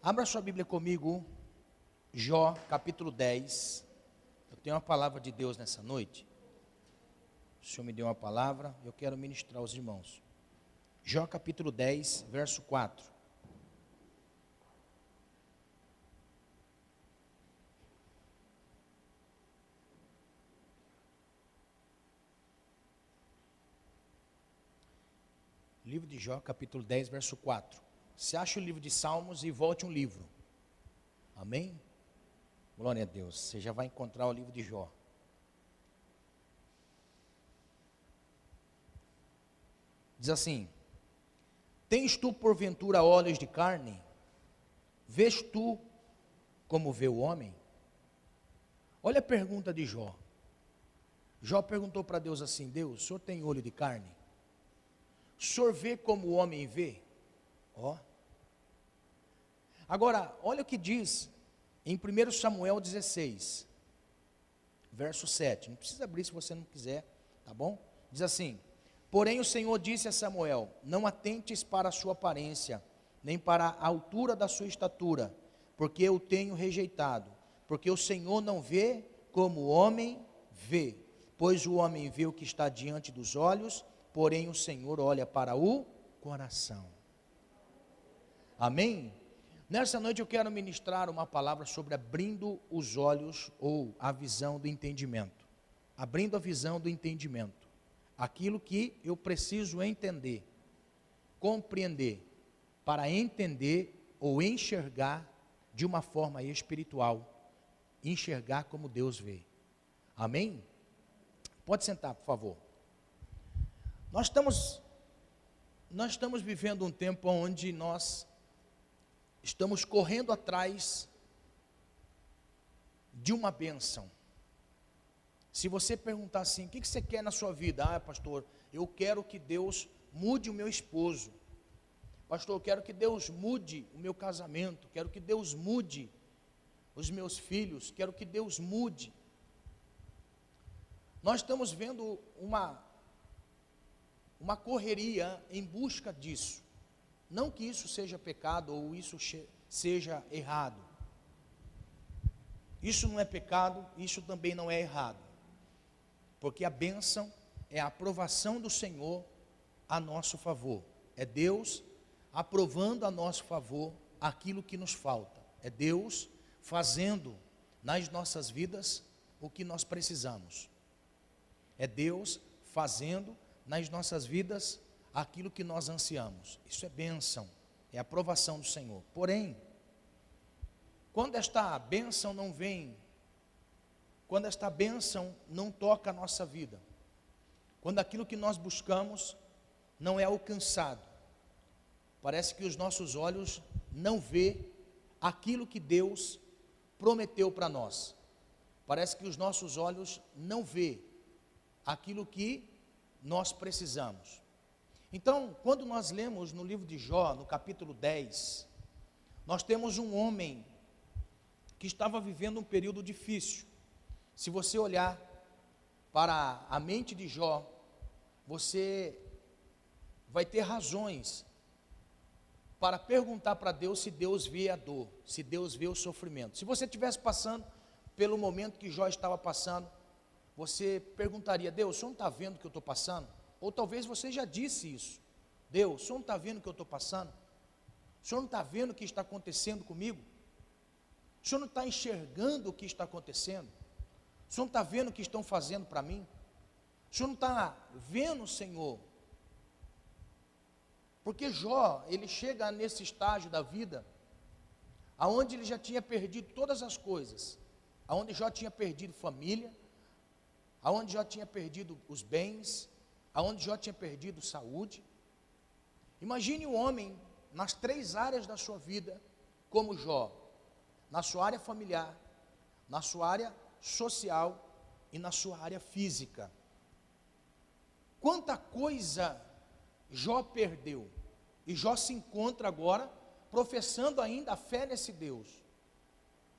Abra sua Bíblia comigo, Jó, capítulo 10. Eu tenho uma palavra de Deus nessa noite. O Senhor me deu uma palavra, eu quero ministrar aos irmãos. Jó, capítulo 10, verso 4. Livro de Jó, capítulo 10, verso 4. Você acha o livro de Salmos e volte um livro. Amém? Glória a Deus. Você já vai encontrar o livro de Jó. Diz assim: Tens tu porventura olhos de carne? Vês tu como vê o homem? Olha a pergunta de Jó. Jó perguntou para Deus assim: Deus, o senhor tem olho de carne? O senhor vê como o homem vê? Ó. Agora, olha o que diz em 1 Samuel 16, verso 7. Não precisa abrir se você não quiser, tá bom? Diz assim: Porém o Senhor disse a Samuel: Não atentes para a sua aparência, nem para a altura da sua estatura, porque eu tenho rejeitado. Porque o Senhor não vê como o homem vê, pois o homem vê o que está diante dos olhos, porém o Senhor olha para o coração. Amém? Nessa noite eu quero ministrar uma palavra sobre abrindo os olhos ou a visão do entendimento. Abrindo a visão do entendimento. Aquilo que eu preciso entender, compreender, para entender ou enxergar de uma forma espiritual. Enxergar como Deus vê. Amém? Pode sentar, por favor. Nós estamos vivendo um tempo onde nós estamos correndo atrás de uma bênção. Se você perguntar assim: o que você quer na sua vida? Ah, pastor, eu quero que Deus mude o meu esposo. Pastor, eu quero que Deus mude o meu casamento. Quero que Deus mude os meus filhos. Quero que Deus mude. Nós estamos vendo uma correria em busca disso. Não que isso seja pecado ou isso seja errado. Isso não é pecado, isso também não é errado. Porque a bênção é a aprovação do Senhor a nosso favor. É Deus aprovando a nosso favor aquilo que nos falta. É Deus fazendo nas nossas vidas o que nós precisamos. É Deus fazendo nas nossas vidas aquilo que nós ansiamos. Isso é bênção, é aprovação do Senhor. Porém, quando esta bênção não vem, quando esta bênção não toca a nossa vida, quando aquilo que nós buscamos não é alcançado, parece que os nossos olhos não vê aquilo que Deus prometeu para nós. Parece que os nossos olhos não vê aquilo que nós precisamos. Então, quando nós lemos no livro de Jó, no capítulo 10, nós temos um homem que estava vivendo um período difícil. Se você olhar para a mente de Jó, você vai ter razões para perguntar para Deus se Deus vê a dor, se Deus vê o sofrimento. Se você estivesse passando pelo momento que Jó estava passando, você perguntaria: Deus, o senhor não está vendo o que eu estou passando? Ou talvez você já disse isso: Deus, o senhor não está vendo o que eu estou passando? O senhor não está vendo o que está acontecendo comigo? O senhor não está enxergando o que está acontecendo? O senhor não está vendo o que estão fazendo para mim? O senhor não está vendo, Senhor? Porque Jó, ele chega nesse estágio da vida, aonde ele já tinha perdido todas as coisas, aonde Jó tinha perdido família, aonde Jó tinha perdido os bens, aonde Jó tinha perdido saúde. Imagine um homem nas 3 áreas da sua vida como Jó: na sua área familiar, na sua área social e na sua área física. Quanta coisa Jó perdeu, e Jó se encontra agora professando ainda a fé nesse Deus.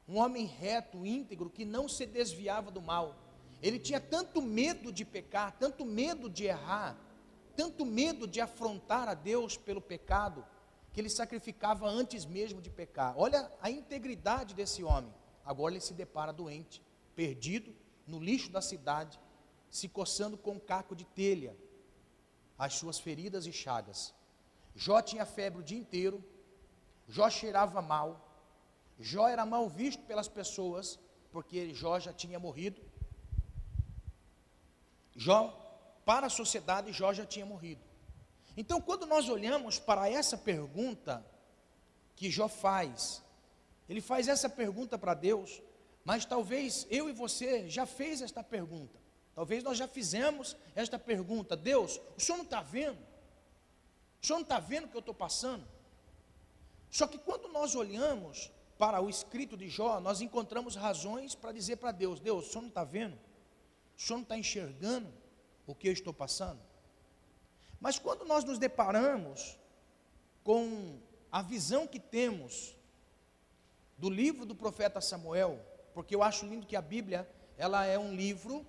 Um homem reto, íntegro, que não se desviava do mal. Ele tinha tanto medo de pecar, tanto medo de errar, tanto medo de afrontar a Deus pelo pecado, que ele sacrificava antes mesmo de pecar. Olha a integridade desse homem. Agora ele se depara doente, perdido, no lixo da cidade, se coçando com um caco de telha, as suas feridas e chagas. Jó tinha febre o dia inteiro, Jó cheirava mal, Jó era mal visto pelas pessoas, porque Jó já tinha morrido. Jó, para a sociedade, Jó já tinha morrido. Então, quando nós olhamos para essa pergunta que Jó faz, ele faz essa pergunta para Deus, mas talvez eu e você já fez esta pergunta. Talvez nós já fizemos esta pergunta: Deus, o Senhor não está vendo? O Senhor não está vendo o que eu estou passando? Só que quando nós olhamos para o escrito de Jó, nós encontramos razões para dizer para Deus: Deus, o Senhor não está vendo? O Senhor não está enxergando o que eu estou passando? Mas quando nós nos deparamos com a visão que temos do livro do profeta Samuel, porque eu acho lindo que a Bíblia, ela é um livro,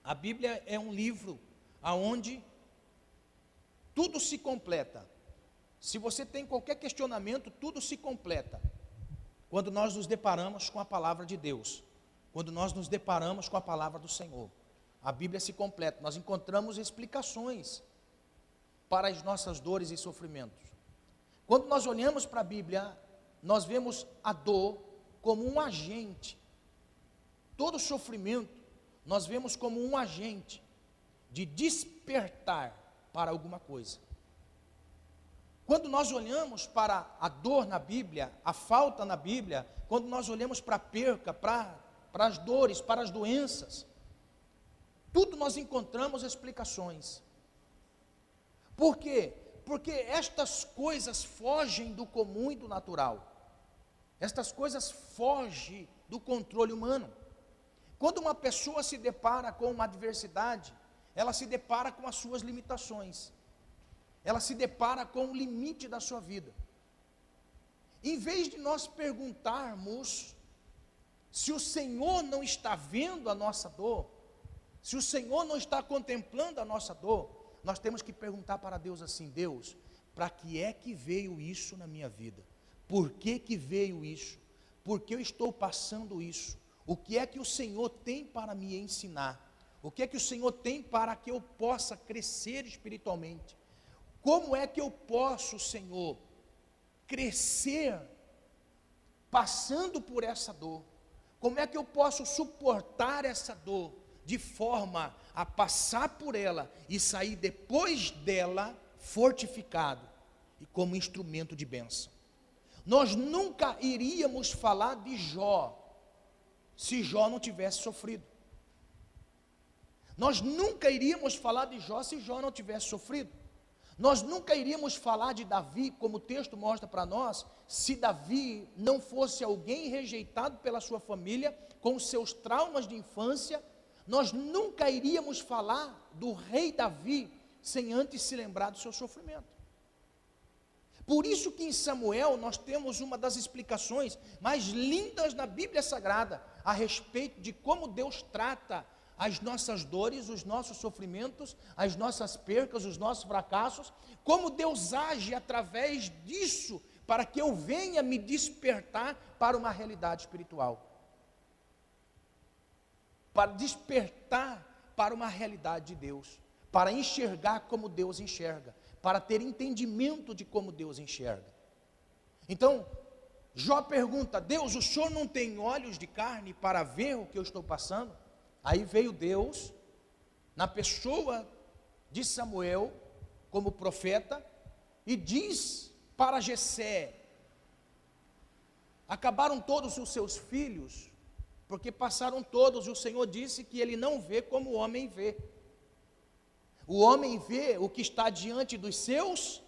a Bíblia é um livro aonde tudo se completa. Se você tem qualquer questionamento, tudo se completa quando nós nos deparamos com a palavra de Deus, quando nós nos deparamos com a palavra do Senhor. A Bíblia se completa, nós encontramos explicações para as nossas dores e sofrimentos. Quando nós olhamos para a Bíblia, nós vemos a dor como um agente. Todo sofrimento nós vemos como um agente de despertar para alguma coisa. Quando nós olhamos para a dor na Bíblia, a falta na Bíblia, quando nós olhamos para a perca, para as dores, para as doenças, tudo nós encontramos explicações. Por quê? Porque estas coisas fogem do comum e do natural. Estas coisas fogem do controle humano. Quando uma pessoa se depara com uma adversidade, ela se depara com as suas limitações. Ela se depara com o limite da sua vida. Em vez de nós perguntarmos se o Senhor não está vendo a nossa dor, se o Senhor não está contemplando a nossa dor, nós temos que perguntar para Deus assim: Deus, para que é que veio isso na minha vida? Por que que veio isso? Por que eu estou passando isso? O que é que o Senhor tem para me ensinar? O que é que o Senhor tem para que eu possa crescer espiritualmente? Como é que eu posso, Senhor, crescer passando por essa dor? Como é que eu posso suportar essa dor de forma a passar por ela e sair depois dela fortificado e como instrumento de bênção? Nós nunca iríamos falar de Jó se Jó não tivesse sofrido. Nós nunca iríamos falar de Jó se Jó não tivesse sofrido. Nós nunca iríamos falar de Davi, como o texto mostra para nós, se Davi não fosse alguém rejeitado pela sua família, com seus traumas de infância. Nós nunca iríamos falar do rei Davi, sem antes se lembrar do seu sofrimento. Por isso que em Samuel nós temos uma das explicações mais lindas na Bíblia Sagrada, a respeito de como Deus trata as nossas dores, os nossos sofrimentos, as nossas percas, os nossos fracassos, como Deus age através disso, para que eu venha me despertar para uma realidade espiritual, para despertar para uma realidade de Deus, para enxergar como Deus enxerga, para ter entendimento de como Deus enxerga. Então, Jó pergunta: Deus, o Senhor não tem olhos de carne para ver o que eu estou passando? Aí veio Deus, na pessoa de Samuel, como profeta, e diz para Jessé: acabaram todos os seus filhos, porque passaram todos, e o Senhor disse que Ele não vê como o homem vê. O homem vê o que está diante dos seus,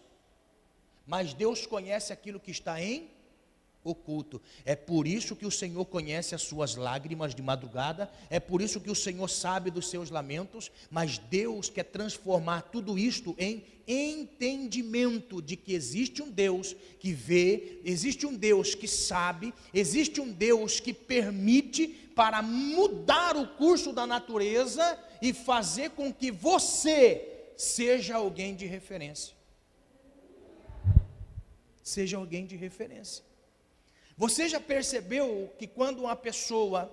mas Deus conhece aquilo que está em oculto. É por isso que o Senhor conhece as suas lágrimas de madrugada, é por isso que o Senhor sabe dos seus lamentos, mas Deus quer transformar tudo isto em entendimento de que existe um Deus que vê, existe um Deus que sabe, existe um Deus que permite para mudar o curso da natureza e fazer com que você seja alguém de referência. seja alguém de referência. Você já percebeu que quando uma pessoa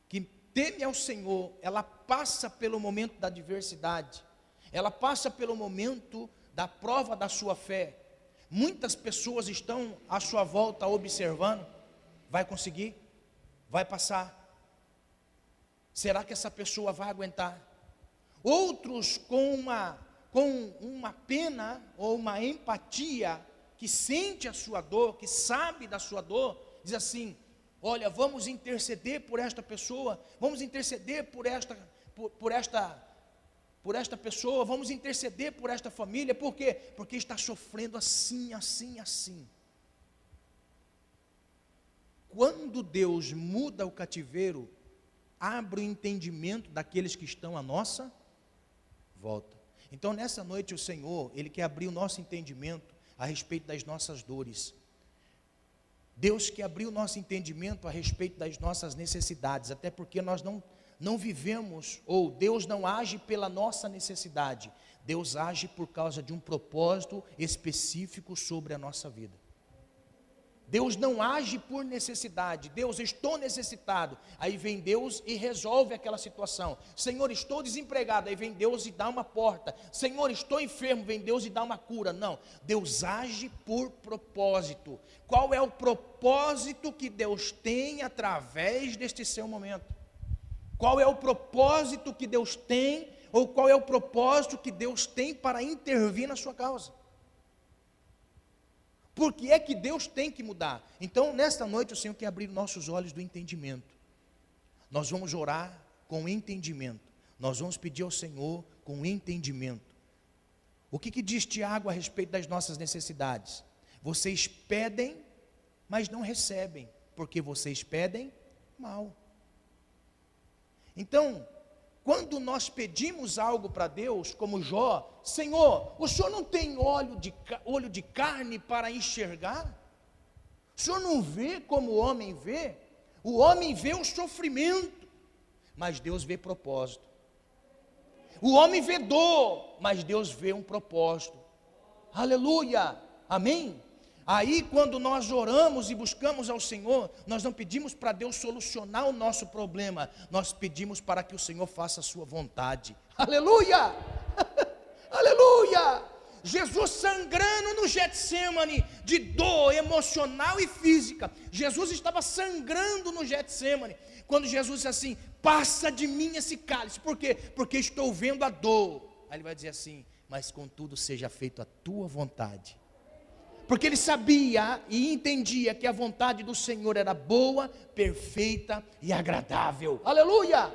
que teme ao Senhor, ela passa pelo momento da adversidade, ela passa pelo momento da prova da sua fé, muitas pessoas estão à sua volta observando, vai conseguir? Vai passar? Será que essa pessoa vai aguentar? Outros com uma pena ou uma empatia, que sente a sua dor, que sabe da sua dor, diz assim: olha, vamos interceder por esta pessoa, vamos interceder por esta pessoa, vamos interceder por esta família. Por quê? Porque está sofrendo assim, assim, assim. Quando Deus muda o cativeiro, abre o entendimento daqueles que estão à nossa volta. Então nessa noite o Senhor, Ele quer abrir o nosso entendimento a respeito das nossas dores. Deus quer abrir o nosso entendimento a respeito das nossas necessidades, até porque nós não vivemos, ou Deus não age pela nossa necessidade, Deus age por causa de um propósito específico sobre a nossa vida. Deus não age por necessidade. Deus, estou necessitado, aí vem Deus e resolve aquela situação. Senhor, estou desempregado, aí vem Deus e dá uma porta. Senhor, estou enfermo, vem Deus e dá uma cura. Não, Deus age por propósito. Qual é o propósito que Deus tem através deste seu momento? Qual é o propósito que Deus tem, ou qual é o propósito que Deus tem para intervir na sua causa? Por que é que Deus tem que mudar? Então, nesta noite, o Senhor quer abrir nossos olhos do entendimento. Nós vamos orar com entendimento. Nós vamos pedir ao Senhor com entendimento. O que diz Tiago a respeito das nossas necessidades? Vocês pedem, mas não recebem, porque vocês pedem mal. Então, quando nós pedimos algo para Deus, como Jó: Senhor, o Senhor não tem olho de carne para enxergar? O Senhor não vê como o homem vê? O homem vê o sofrimento, mas Deus vê propósito. O homem vê dor, mas Deus vê um propósito. Aleluia, amém? Aí quando nós oramos e buscamos ao Senhor, nós não pedimos para Deus solucionar o nosso problema, nós pedimos para que o Senhor faça a sua vontade. Aleluia, aleluia. Jesus sangrando no Getsêmani, de dor emocional e física. Jesus estava sangrando no Getsêmani, quando Jesus disse assim: passa de mim esse cálice. Por quê? Porque estou vendo a dor. Aí ele vai dizer assim: mas contudo seja feito a tua vontade. Porque ele sabia e entendia que a vontade do Senhor era boa, perfeita e agradável. Aleluia!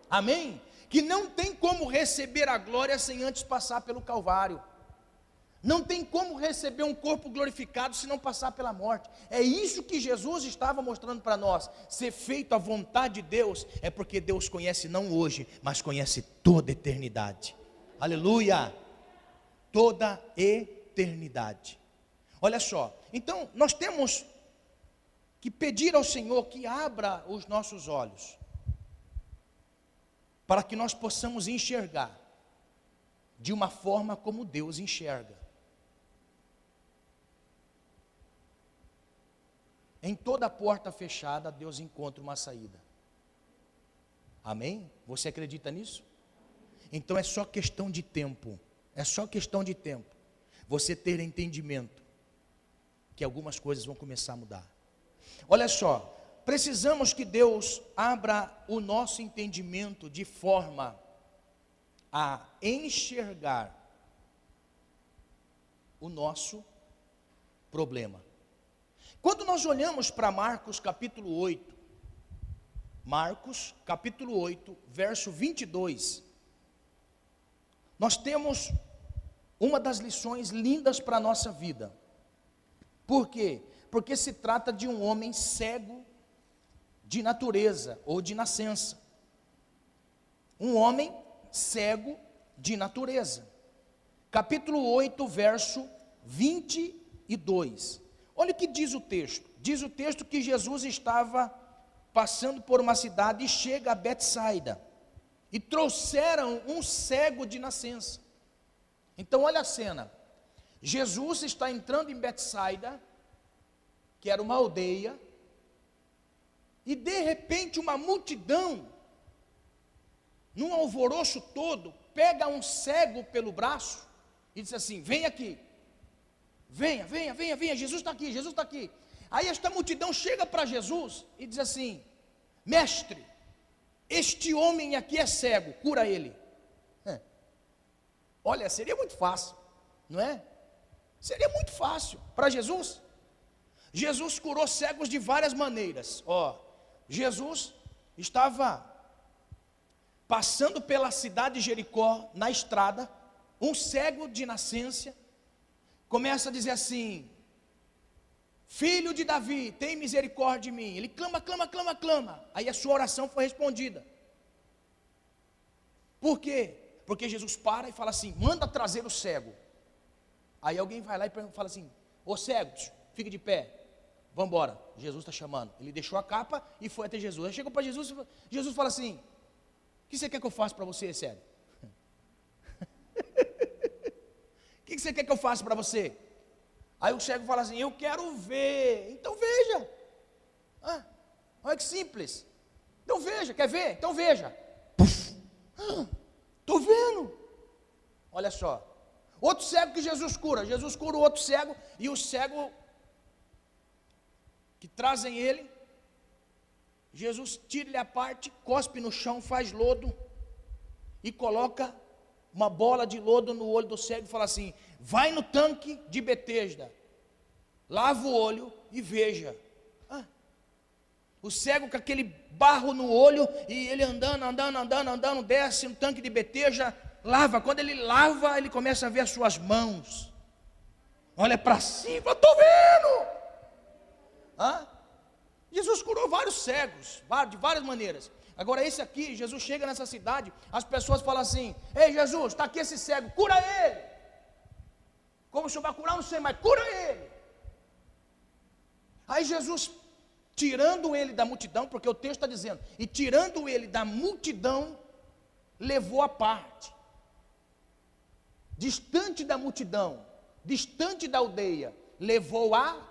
Amém? Que não tem como receber a glória sem antes passar pelo Calvário. Não tem como receber um corpo glorificado se não passar pela morte. É isso que Jesus estava mostrando para nós. Ser feito a vontade de Deus é porque Deus conhece não hoje, mas conhece toda a eternidade. Aleluia! Toda a eternidade. Olha só, então nós temos que pedir ao Senhor que abra os nossos olhos, para que nós possamos enxergar de uma forma como Deus enxerga. Em toda porta fechada, Deus encontra uma saída. Amém? Você acredita nisso? Então é só questão de tempo, é só questão de tempo, você ter entendimento, que algumas coisas vão começar a mudar. Olha só, precisamos que Deus abra o nosso entendimento de forma a enxergar o nosso problema. Quando nós olhamos para Marcos capítulo 8, verso 22, nós temos uma das lições lindas para a nossa vida. Por quê? Porque se trata de um homem cego de natureza ou de nascença. Um homem cego de natureza. Capítulo 8, verso 22. Olha o que diz o texto. Diz o texto que Jesus estava passando por uma cidade e chega a Betsaida. E trouxeram um cego de nascença. Então olha a cena. Jesus está entrando em Betsaida, que era uma aldeia, e de repente uma multidão, num alvoroço todo, pega um cego pelo braço e diz assim: vem aqui, venha, Jesus está aqui, Jesus está aqui. Aí esta multidão chega para Jesus e diz assim: mestre, este homem aqui é cego, cura ele. Olha, seria muito fácil, não é? Seria muito fácil para Jesus. Jesus curou cegos de várias maneiras. Jesus estava passando pela cidade de Jericó, na estrada, um cego de nascença começa a dizer assim: filho de Davi, tem misericórdia de mim. Ele clama. Aí a sua oração foi respondida. Por quê? Porque Jesus para e fala assim: manda trazer o cego. Aí alguém vai lá e fala assim: ô cego, fique de pé, vamos embora, Jesus está chamando. Ele deixou a capa e foi até Jesus. Aí chegou para Jesus, Jesus fala assim: o que você quer que eu faça para você, cego? O que você quer que eu faça para você? Aí o cego fala assim: eu quero ver. Então veja. Olha que simples. Então veja, quer ver? Então veja. Estou vendo. Olha só. Outro cego que Jesus cura o outro cego, e o cego que trazem ele, Jesus tira ele à parte, cospe no chão, faz lodo e coloca uma bola de lodo no olho do cego e fala assim: vai no tanque de Betesda, lava o olho e veja. O cego com aquele barro no olho, e ele andando, desce no tanque de Betesda, lava. Quando ele lava, ele começa a ver as suas mãos, olha para cima, estou vendo. Jesus curou vários cegos, de várias maneiras. Agora esse aqui, Jesus chega nessa cidade, as pessoas falam assim: ei Jesus, está aqui esse cego, cura ele. Como o senhor vai curar? Não sei, mas cura ele. Aí Jesus, tirando ele da multidão, porque o texto está dizendo, e tirando ele da multidão, levou à parte, distante da multidão, distante da aldeia, levou à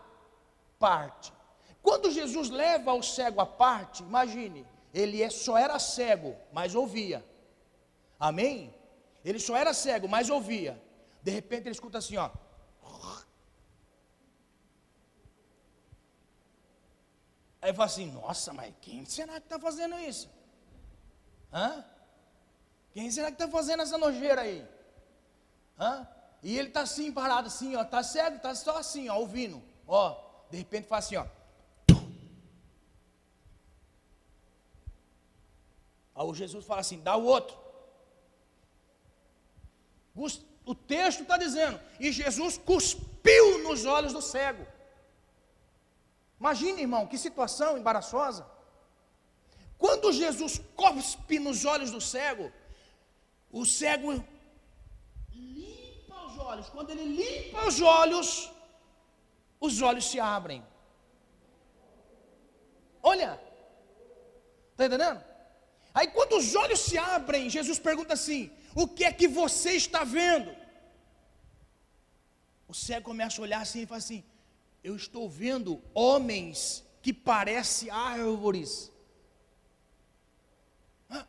parte. Quando Jesus leva o cego à parte, imagine, ele só era cego, mas ouvia. Amém? Ele só era cego, mas ouvia. De repente ele escuta assim, ó. Aí fala assim: nossa, mas quem será que está fazendo isso? Quem será que está fazendo essa nojeira aí? E ele está assim, parado assim, ó, está cego, está só assim, ó, ouvindo. De repente faz assim, ó. Aí o Jesus fala assim: dá o outro. O texto está dizendo, e Jesus cuspiu nos olhos do cego. Imagine, irmão, que situação embaraçosa. Quando Jesus cospe nos olhos do cego, o cego limpa os olhos. Quando ele limpa os olhos se abrem. Olha, está entendendo? Aí quando os olhos se abrem, Jesus pergunta assim: o que é que você está vendo? O cego começa a olhar assim e fala assim: eu estou vendo homens que parecem árvores.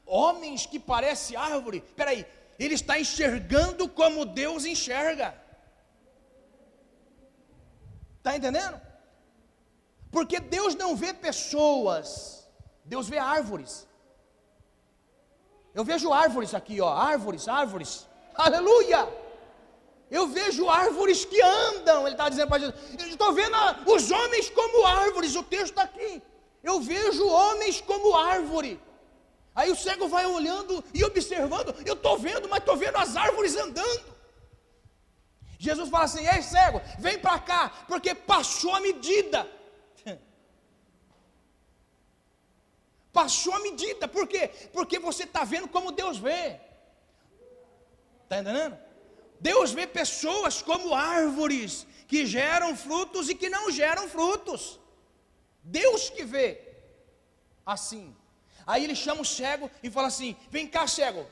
Homens que parecem árvore. Espera aí, ele está enxergando como Deus enxerga. Está entendendo? Porque Deus não vê pessoas, Deus vê árvores. Eu vejo árvores aqui, ó, árvores, aleluia. Eu vejo árvores que andam. Ele está dizendo para Jesus: eu estou vendo os homens como árvores. O texto está aqui. Eu vejo homens como árvore. Aí o cego vai olhando e observando. Eu estou vendo, mas estou vendo as árvores andando. Jesus fala assim: ei cego, vem para cá, porque passou a medida. Passou a medida. Por quê? Porque você está vendo como Deus vê. Está entendendo? Deus vê pessoas como árvores que geram frutos e que não geram frutos. Deus que vê assim. Aí ele chama o cego e fala assim: vem cá, cego.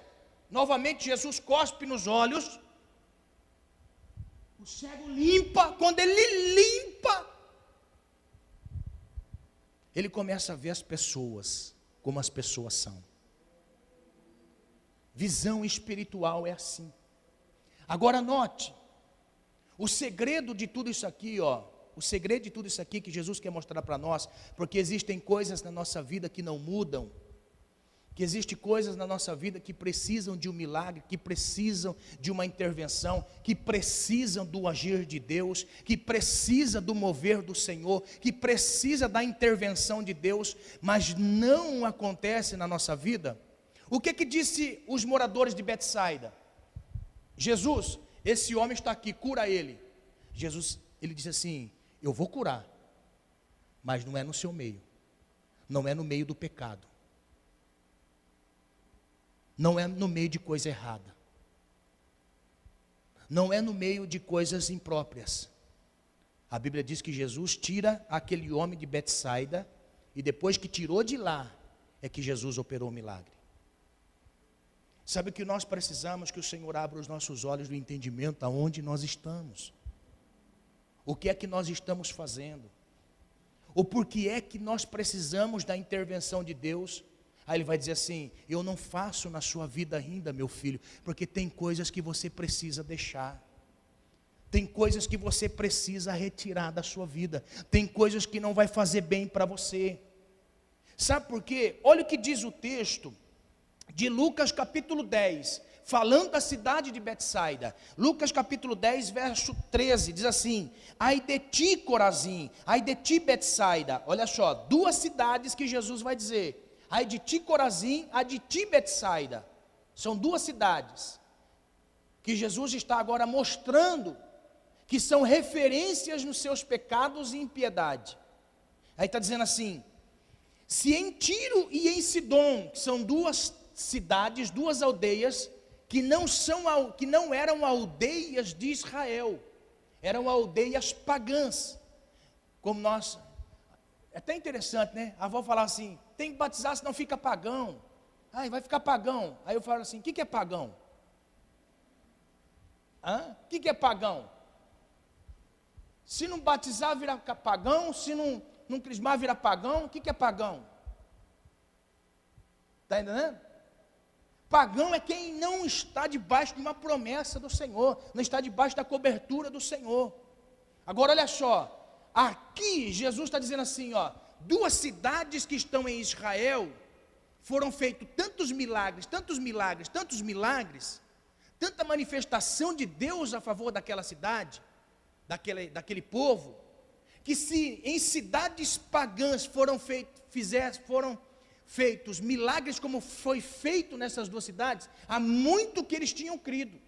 Novamente Jesus cospe nos olhos. O O cego limpa, quando ele limpa, ele começa a ver as pessoas como as pessoas são. Visão espiritual é assim. Agora note, o segredo de tudo isso aqui, o segredo de tudo isso aqui que Jesus quer mostrar para nós, porque existem coisas na nossa vida que não mudam, que existem coisas na nossa vida que precisam de um milagre, que precisam de uma intervenção, que precisam do agir de Deus, que precisa do mover do Senhor, que precisa da intervenção de Deus, mas não acontece na nossa vida. O que disse os moradores de Betsaida? Jesus, esse homem está aqui, cura ele. Jesus, ele disse assim, eu vou curar, mas não é no seu meio, não é no meio do pecado, não é no meio de coisa errada, não é no meio de coisas impróprias. A Bíblia diz que Jesus tira aquele homem de Betsaida, e depois que tirou de lá, é que Jesus operou o milagre. Sabe o que nós precisamos? Que o Senhor abra os nossos olhos do entendimento aonde nós estamos. O que é que nós estamos fazendo? O porquê é que nós precisamos da intervenção de Deus? Aí ele vai dizer assim, eu não faço na sua vida ainda, meu filho, porque tem coisas que você precisa deixar. Tem coisas que você precisa retirar da sua vida. Tem coisas que não vai fazer bem para você. Sabe por quê? Olha o que diz o texto de Lucas capítulo 10, falando da cidade de Betsaida. Lucas capítulo 10, verso 13, diz assim, ai de ti Corazim, ai de ti Betsaida. Olha só, duas cidades que Jesus vai dizer, ai de ti Corazim, ai de ti Betsaida. São duas cidades que Jesus está agora mostrando que são referências nos seus pecados e impiedade. Aí está dizendo assim, se em Tiro e em Sidom, que são duas cidades, duas aldeias, que não eram aldeias de Israel, eram aldeias pagãs, como nós, é até interessante, né? A avó falava assim, tem que batizar senão fica pagão, ai vai ficar pagão, aí eu falo assim, o que é pagão? O que é pagão? Se não batizar vira pagão, se não crismar vira pagão, o que é pagão? Está entendendo? Pagão é quem não está debaixo de uma promessa do Senhor, não está debaixo da cobertura do Senhor. Agora olha só, aqui Jesus está dizendo assim, duas cidades que estão em Israel, foram feitos tantos milagres, tanta manifestação de Deus a favor daquela cidade, daquele povo, que se em cidades pagãs foram feitos milagres como foi feito nessas duas cidades, há muito que eles tinham crido.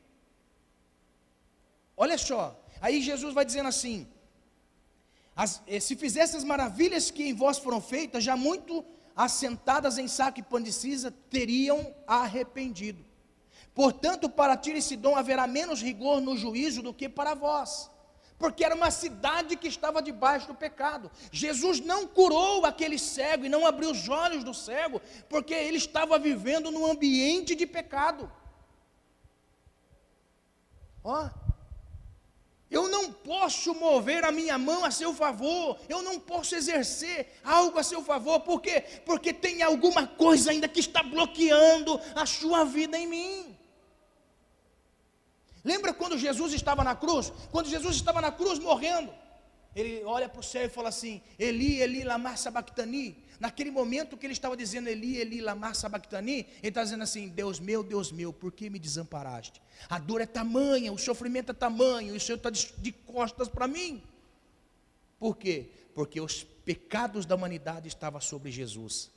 Olha só, aí Jesus vai dizendo assim, se fizesse as maravilhas que em vós foram feitas, já muito assentadas em saco e pano de cinza, teriam arrependido. Portanto, para Tiro e Sidom haverá menos rigor no juízo do que para vós, porque era uma cidade que estava debaixo do pecado. Jesus não curou aquele cego e não abriu os olhos do cego, porque ele estava vivendo num ambiente de pecado. Eu não posso mover a minha mão a seu favor, eu não posso exercer algo a seu favor, por quê? Porque tem alguma coisa ainda que está bloqueando a sua vida em mim. Lembra quando Jesus estava na cruz? Quando Jesus estava na cruz morrendo, ele olha para o céu e fala assim, Eli, Eli, lama sabachthani. Naquele momento que ele estava dizendo Eli, Eli, lama sabachthani, ele está dizendo assim, Deus meu, por que me desamparaste? A dor é tamanha, o sofrimento é tamanho, e o Senhor está de costas para mim. Por quê? Porque os pecados da humanidade estavam sobre Jesus.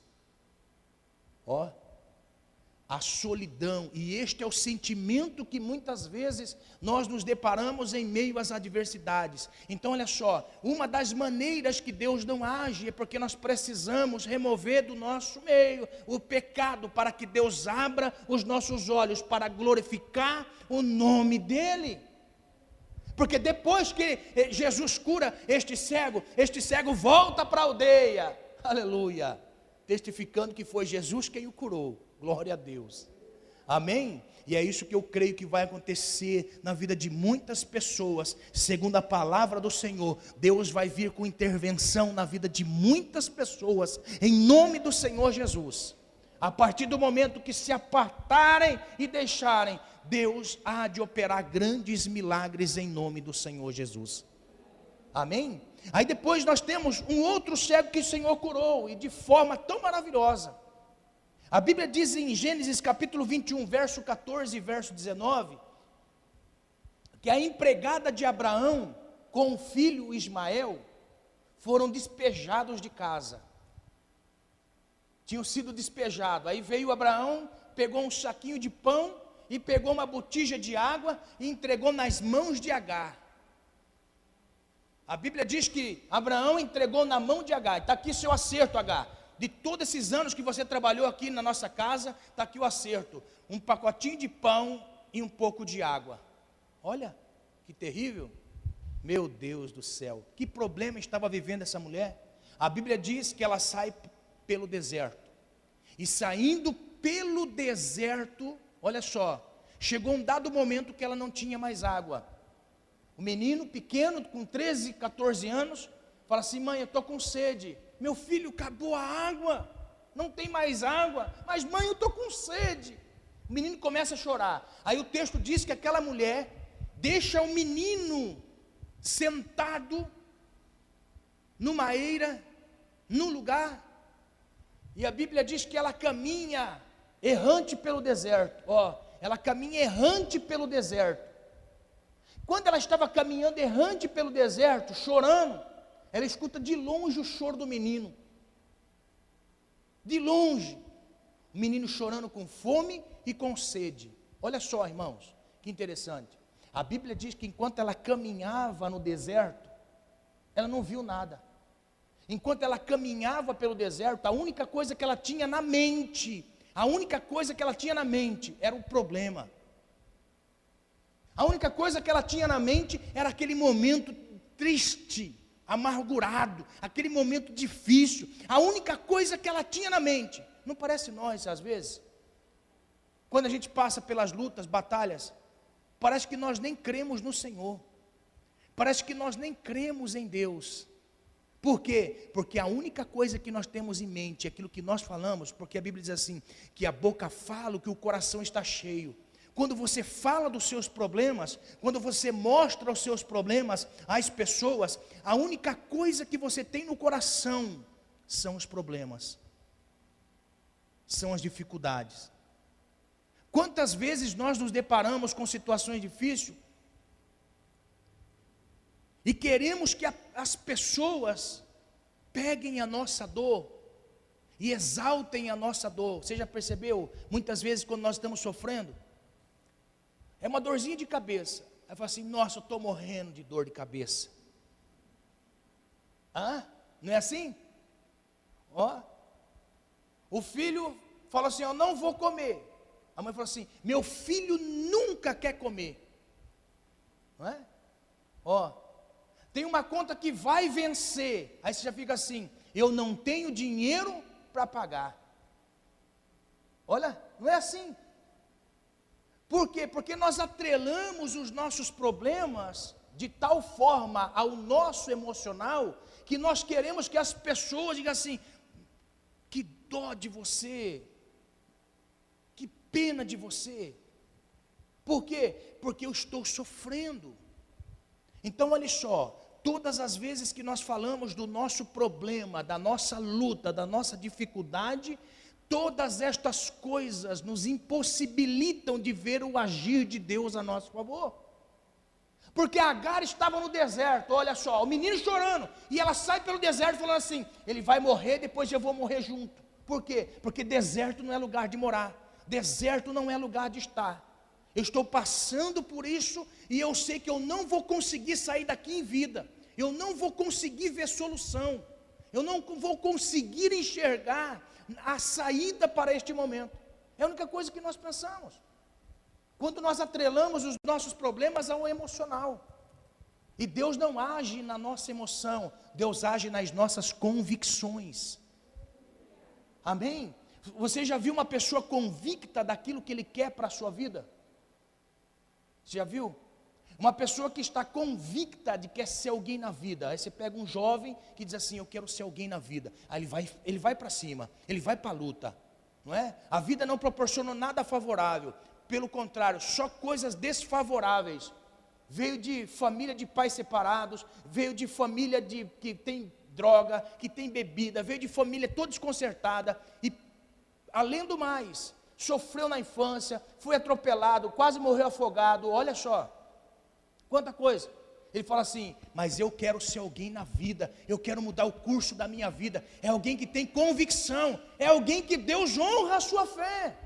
A solidão, e este é o sentimento que muitas vezes nós nos deparamos em meio às adversidades. Então olha só, uma das maneiras que Deus não age é porque nós precisamos remover do nosso meio o pecado, para que Deus abra os nossos olhos para glorificar o nome dEle. Porque depois que Jesus cura este cego volta para a aldeia, aleluia, testificando que foi Jesus quem o curou. Glória a Deus, amém? E é isso que eu creio que vai acontecer na vida de muitas pessoas. Segundo a palavra do Senhor, Deus vai vir com intervenção na vida de muitas pessoas, em nome do Senhor Jesus. A partir do momento que se apartarem e deixarem, Deus há de operar grandes milagres em nome do Senhor Jesus. Amém? Aí depois nós temos um outro cego que o Senhor curou, e de forma tão maravilhosa. A Bíblia diz em Gênesis capítulo 21, verso 14 e verso 19, que a empregada de Abraão com o filho Ismael foram despejados de casa. Tinham sido despejados. Aí veio Abraão, pegou um saquinho de pão e pegou uma botija de água e entregou nas mãos de Agar. A Bíblia diz que Abraão entregou na mão de Agar. Está aqui seu acerto, Agar. De todos esses anos que você trabalhou aqui na nossa casa, está aqui o acerto. Um pacotinho de pão e um pouco de água. Olha, que terrível. Meu Deus do céu. Que problema estava vivendo essa mulher? A Bíblia diz que ela sai pelo deserto. E saindo pelo deserto, olha só, chegou um dado momento que ela não tinha mais água. O menino pequeno, com 13, 14 anos, fala assim: mãe, eu estou com sede. Meu filho, acabou a água, não tem mais água. Mas mãe, eu estou com sede. O menino começa a chorar. Aí o texto diz que aquela mulher deixa o menino sentado numa eira, num lugar. E a Bíblia diz que ela caminha errante pelo deserto. Ela caminha errante pelo deserto. Quando ela estava caminhando errante pelo deserto, chorando, ela escuta de longe o choro do menino. De longe. O menino chorando com fome e com sede. Olha só, irmãos, que interessante. A Bíblia diz que enquanto ela caminhava no deserto, ela não viu nada. Enquanto ela caminhava pelo deserto, a única coisa que ela tinha na mente, era o problema. A única coisa que ela tinha na mente era aquele momento triste, amargurado, aquele momento difícil. A única coisa que ela tinha na mente. Não parece nós, às vezes? Quando a gente passa pelas lutas, batalhas, parece que nós nem cremos no Senhor. Parece que nós nem cremos em Deus. Por quê? Porque a única coisa que nós temos em mente é aquilo que nós falamos, porque a Bíblia diz assim, que a boca fala o que o coração está cheio. Quando você fala dos seus problemas, quando você mostra os seus problemas às pessoas, a única coisa que você tem no coração são os problemas, são as dificuldades. Quantas vezes nós nos deparamos com situações difíceis e queremos que as pessoas peguem a nossa dor e exaltem a nossa dor. Você já percebeu, muitas vezes quando nós estamos sofrendo, é uma dorzinha de cabeça. Aí fala assim: nossa, eu estou morrendo de dor de cabeça. Não é assim? O filho fala assim: eu não vou comer. A mãe fala assim: meu filho nunca quer comer. Não é? Tem uma conta que vai vencer. Aí você já fica assim: eu não tenho dinheiro para pagar. Olha, não é assim. Por quê? Porque nós atrelamos os nossos problemas de tal forma ao nosso emocional, que nós queremos que as pessoas digam assim: que dó de você, que pena de você. Por quê? Porque eu estou sofrendo. Então olha só, todas as vezes que nós falamos do nosso problema, da nossa luta, da nossa dificuldade, todas estas coisas nos impossibilitam de ver o agir de Deus a nosso favor. Porque Agar estava no deserto, olha só, o menino chorando, e ela sai pelo deserto falando assim: ele vai morrer, depois eu vou morrer junto. Por quê? Porque deserto não é lugar de morar, deserto não é lugar de estar. Eu estou passando por isso e eu sei que eu não vou conseguir sair daqui em vida. Eu não vou conseguir ver solução. Eu não vou conseguir enxergar a saída para este momento. É a única coisa que nós pensamos. Quando nós atrelamos os nossos problemas ao emocional. E Deus não age na nossa emoção, Deus age nas nossas convicções. Amém? Você já viu uma pessoa convicta daquilo que ele quer para a sua vida? Você já viu? Uma pessoa que está convicta de que quer ser alguém na vida. Aí você pega um jovem que diz assim, eu quero ser alguém na vida. Aí ele vai para cima, ele vai para a luta, não é? A vida não proporcionou nada favorável, pelo contrário, só coisas desfavoráveis. Veio de família de pais separados, veio de família que tem droga, que tem bebida, veio de família toda desconcertada e, além do mais, sofreu na infância, foi atropelado, quase morreu afogado. Olha só, quanta coisa. Ele fala assim, mas eu quero ser alguém na vida, eu quero mudar o curso da minha vida. É alguém que tem convicção, é alguém que Deus honra a sua fé.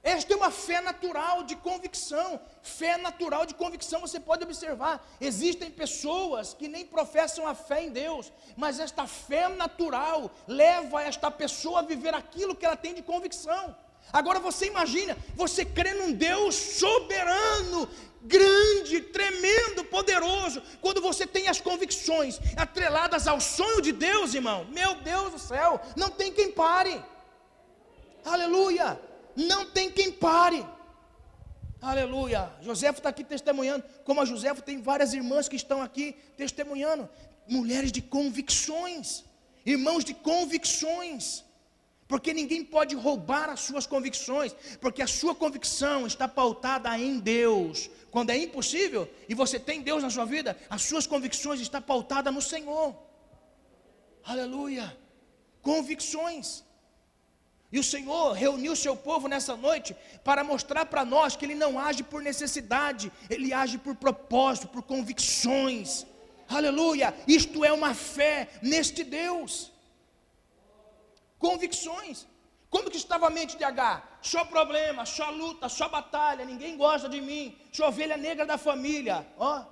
Esta é uma fé natural de convicção. Fé natural de convicção, você pode observar. Existem pessoas que nem professam a fé em Deus, mas esta fé natural leva esta pessoa a viver aquilo que ela tem de convicção. Agora você imagina, você crê num Deus soberano, grande, tremendo, poderoso, quando você tem as convicções atreladas ao sonho de Deus, irmão. Meu Deus do céu, não tem quem pare. Aleluia. Não tem quem pare. Aleluia. Joséfo está aqui testemunhando. Como a Joséfo, tem várias irmãs que estão aqui testemunhando. Mulheres de convicções, irmãos de convicções. Porque ninguém pode roubar as suas convicções, porque a sua convicção está pautada em Deus. Quando é impossível e você tem Deus na sua vida, as suas convicções estão pautadas no Senhor. Aleluia. Convicções. E o Senhor reuniu o seu povo nessa noite para mostrar para nós que Ele não age por necessidade, Ele age por propósito, por convicções. Aleluia, isto é uma fé neste Deus. Convicções. Como que estava a mente de Agar? Só problema, só luta, só batalha, ninguém gosta de mim, sou ovelha negra da família, ó.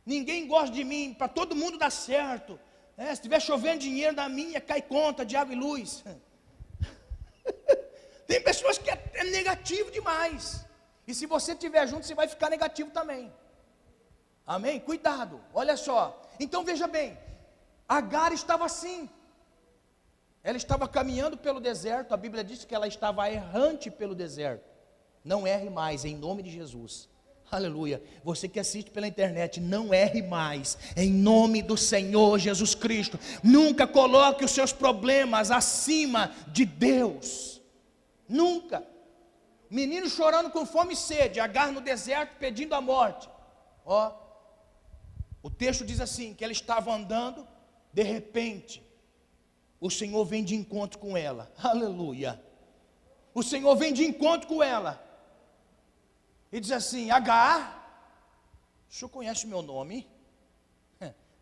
Ninguém gosta de mim, para todo mundo dar certo. Se estiver chovendo dinheiro na minha, cai conta, diabo e luz. Tem pessoas que é negativo demais. E se você estiver junto, você vai ficar negativo também. Amém? Cuidado, olha só. Então veja bem, Agar estava assim. Ela estava caminhando pelo deserto. A Bíblia diz que ela estava errante pelo deserto. Não erre mais, em nome de Jesus. Aleluia. Você que assiste pela internet, não erre mais, em nome do Senhor Jesus Cristo. Nunca coloque os seus problemas acima de Deus. Nunca. Menino chorando com fome e sede, Agar no deserto pedindo a morte. Ó, o texto diz assim, que ela estava andando, de repente, o Senhor vem de encontro com ela. Aleluia. O Senhor vem de encontro com ela. E diz assim, Agar, o senhor conhece o meu nome?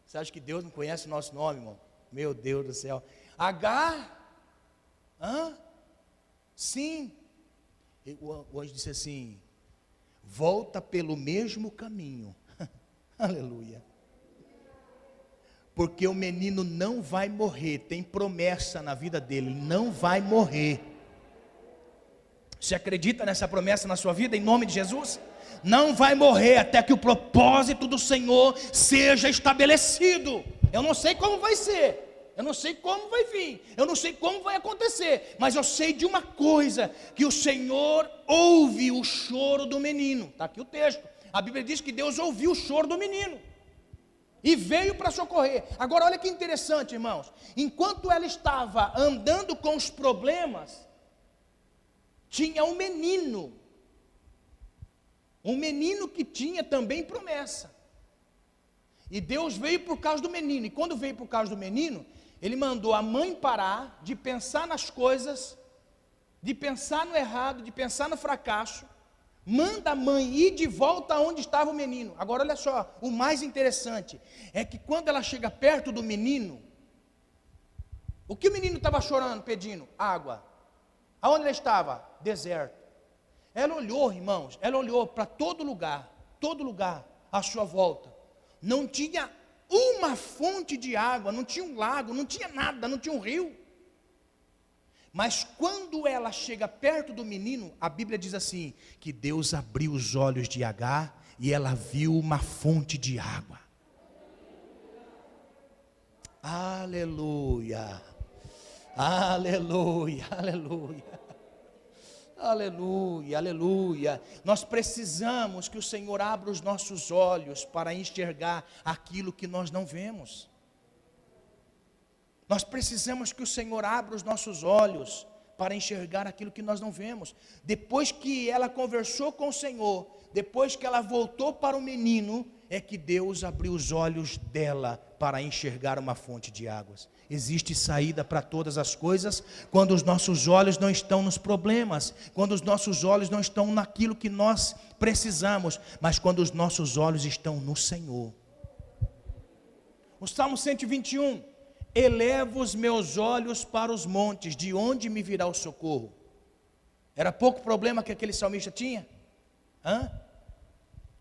Você acha que Deus não conhece o nosso nome, irmão? Meu Deus do céu. Agar? Sim. E o anjo disse assim, volta pelo mesmo caminho. Aleluia. Porque o menino não vai morrer, tem promessa na vida dele, não vai morrer. Você acredita nessa promessa na sua vida, em nome de Jesus? Não vai morrer até que o propósito do Senhor seja estabelecido. Eu não sei como vai ser, eu não sei como vai vir, eu não sei como vai acontecer, mas eu sei de uma coisa, que o Senhor ouve o choro do menino. Está aqui o texto, a Bíblia diz que Deus ouviu o choro do menino e veio para socorrer. Agora olha que interessante, irmãos, enquanto ela estava andando com os problemas, tinha um menino que tinha também promessa, e Deus veio por causa do menino. E quando veio por causa do menino, Ele mandou a mãe parar de pensar nas coisas, de pensar no errado, de pensar no fracasso, manda a mãe ir de volta aonde estava o menino. Agora olha só, o mais interessante é que quando ela chega perto do menino, o que o menino estava chorando, pedindo? Água. Aonde ela estava? Deserto. Ela olhou, irmãos, ela olhou para todo lugar à sua volta. Não tinha uma fonte de água, não tinha um lago, não tinha nada, não tinha um rio. Mas quando ela chega perto do menino, a Bíblia diz assim, que Deus abriu os olhos de Agar e ela viu uma fonte de água. Aleluia, aleluia, aleluia. Aleluia, aleluia. Nós precisamos que o Senhor abra os nossos olhos para enxergar aquilo que nós não vemos. Nós precisamos que o Senhor abra os nossos olhos para enxergar aquilo que nós não vemos. Depois que ela conversou com o Senhor, depois que ela voltou para o menino, é que Deus abriu os olhos dela para enxergar uma fonte de águas. Existe saída para todas as coisas quando os nossos olhos não estão nos problemas, quando os nossos olhos não estão naquilo que nós precisamos, mas quando os nossos olhos estão no Senhor. O Salmo 121, elevo os meus olhos para os montes, de onde me virá o socorro? Era pouco problema que aquele salmista tinha?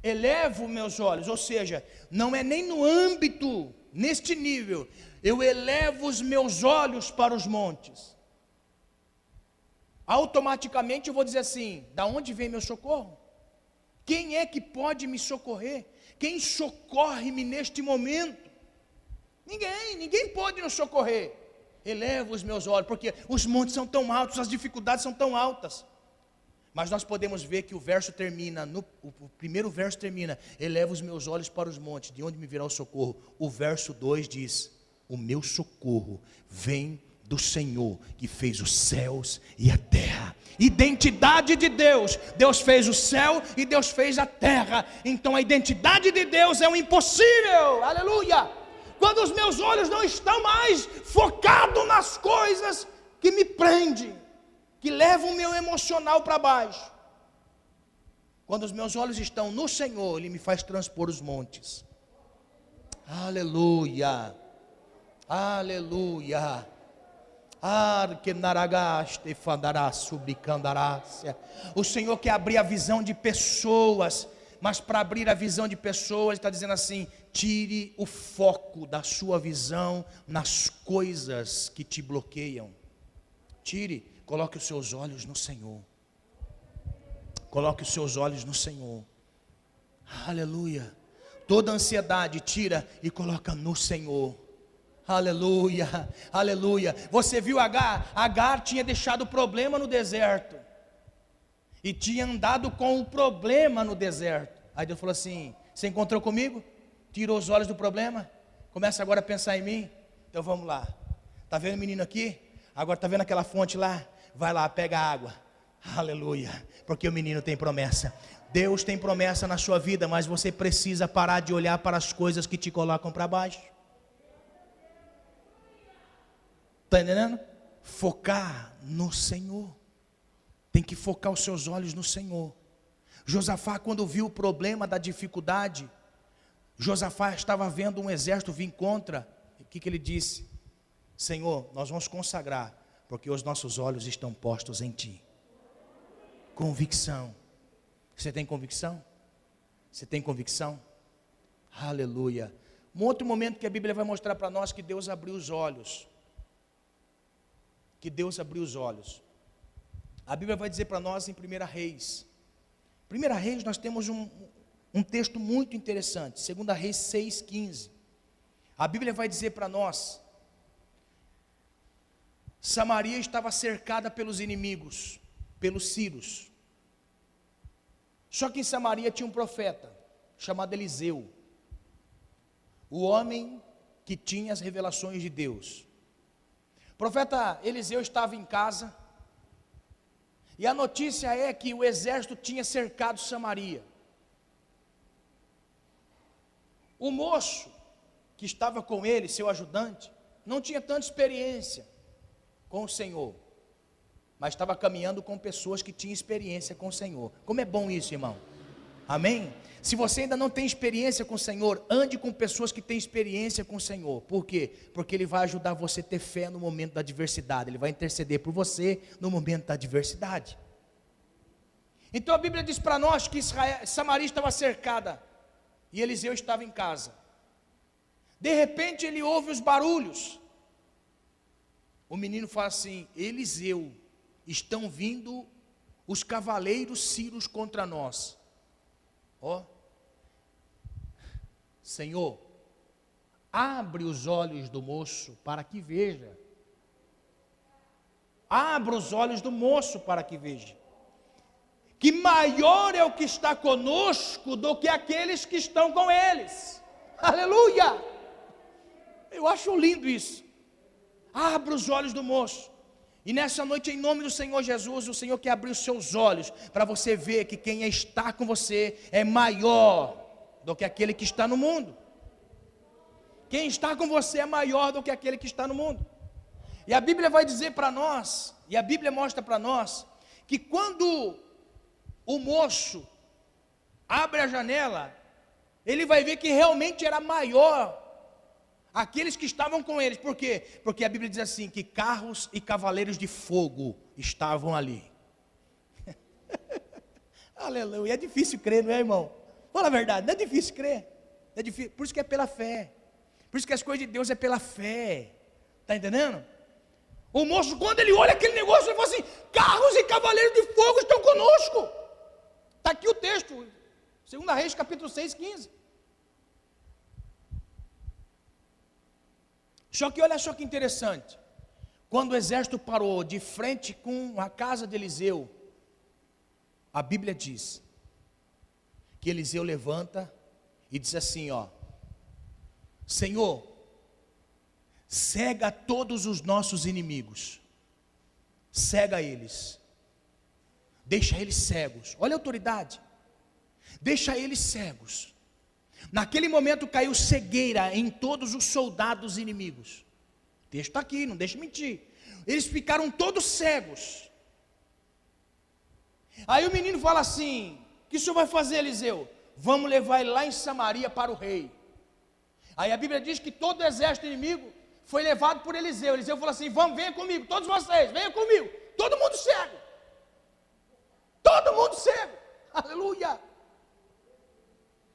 Elevo meus olhos, ou seja, não é nem no âmbito, neste nível, eu elevo os meus olhos para os montes. Automaticamente eu vou dizer assim, da onde vem meu socorro? Quem é que pode me socorrer? Quem socorre-me neste momento? Ninguém pode nos socorrer. Elevo os meus olhos, porque os montes são tão altos, as dificuldades são tão altas. Mas nós podemos ver que o verso termina, o primeiro verso termina, eleva os meus olhos para os montes, de onde me virá o socorro. O verso 2 diz, o meu socorro vem do Senhor, que fez os céus e a terra. Identidade de Deus, Deus fez o céu e Deus fez a terra. Então a identidade de Deus é o impossível, aleluia. Quando os meus olhos não estão mais focados nas coisas que me prendem, que levam o meu emocional para baixo. Quando os meus olhos estão no Senhor, Ele me faz transpor os montes. Aleluia, aleluia. O Senhor quer abrir a visão de pessoas, mas para abrir a visão de pessoas, Ele está dizendo assim, tire o foco da sua visão nas coisas que te bloqueiam. Tire. Coloque os seus olhos no Senhor. Coloque os seus olhos no Senhor. Aleluia. Toda ansiedade tira e coloca no Senhor. Aleluia, aleluia. Você viu Agar? Agar tinha deixado o problema no deserto. E tinha andado com o problema no deserto. Aí Deus falou assim, você encontrou comigo? Tirou os olhos do problema? Começa agora a pensar em mim? Então vamos lá. Está vendo o menino aqui? Agora está vendo aquela fonte lá? Vai lá, pega a água. Aleluia. Porque o menino tem promessa. Deus tem promessa na sua vida, mas você precisa parar de olhar para as coisas que te colocam para baixo. Está entendendo? Focar no Senhor. Tem que focar os seus olhos no Senhor. Josafá, quando viu o problema da dificuldade, Josafá estava vendo um exército vir contra. O que ele disse? Senhor, nós vamos consagrar, porque os nossos olhos estão postos em Ti. Convicção. Você tem convicção? Você tem convicção? Aleluia. Um outro momento que a Bíblia vai mostrar para nós que Deus abriu os olhos. Que Deus abriu os olhos. A Bíblia vai dizer para nós em 1 Reis. 1 Reis nós temos um texto muito interessante. 2 Reis 6,15. A Bíblia vai dizer para nós, Samaria estava cercada pelos inimigos, pelos sírios. Só que em Samaria tinha um profeta, chamado Eliseu. O homem que tinha as revelações de Deus. O profeta Eliseu estava em casa. E a notícia é que o exército tinha cercado Samaria. O moço que estava com ele, seu ajudante, não tinha tanta experiência com o Senhor, mas estava caminhando com pessoas que tinham experiência com o Senhor. Como é bom isso, irmão? Amém? Se você ainda não tem experiência com o Senhor, ande com pessoas que têm experiência com o Senhor. Por quê? Porque Ele vai ajudar você a ter fé no momento da adversidade. Ele vai interceder por você no momento da adversidade. Então a Bíblia diz para nós que Samaria estava cercada e Eliseu estava em casa. De repente ele ouve os barulhos. O menino fala assim, Eliseu, estão vindo os cavaleiros sírios contra nós. Ó, Senhor, abre os olhos do moço para que veja. Abra os olhos do moço para que veja. que maior é o que está conosco do que aqueles que estão com eles. Aleluia! Eu acho lindo isso. Abra os olhos do moço. E nessa noite, em nome do Senhor Jesus, o Senhor quer abrir os seus olhos para você ver que quem está com você é maior do que aquele que está no mundo. Quem está com você é maior do que aquele que está no mundo. E a Bíblia vai dizer para nós, e a Bíblia mostra para nós, que quando o moço abre a janela, ele vai ver que realmente era maior aqueles que estavam com eles. Por quê? Porque a Bíblia diz assim, que carros e cavaleiros de fogo estavam ali. Aleluia, é difícil crer, não é, irmão? Fala a verdade, não é difícil crer, é difícil. Por isso que é pela fé, por isso que as coisas de Deus é pela fé, está entendendo? O moço, quando ele olha aquele negócio, ele fala assim, carros e cavaleiros de fogo estão conosco. Está aqui o texto, 2 Reis capítulo 6, 15. Só que olha só que interessante, quando o exército parou de frente com a casa de Eliseu, a Bíblia diz, que Eliseu levanta e diz assim, ó, Senhor, cega todos os nossos inimigos, cega eles, deixa eles cegos, olha a autoridade, deixa eles cegos. Naquele momento caiu cegueira em todos os soldados inimigos, o texto está aqui, não deixe mentir, eles ficaram todos cegos. Aí o menino fala assim, o que o senhor vai fazer, Eliseu? Vamos levar ele lá em Samaria para o rei. Aí a Bíblia diz que todo o exército inimigo foi levado por Eliseu. Eliseu falou assim, vamos, venha comigo, todos vocês, venham comigo. Todo mundo cego. Todo mundo cego. Aleluia.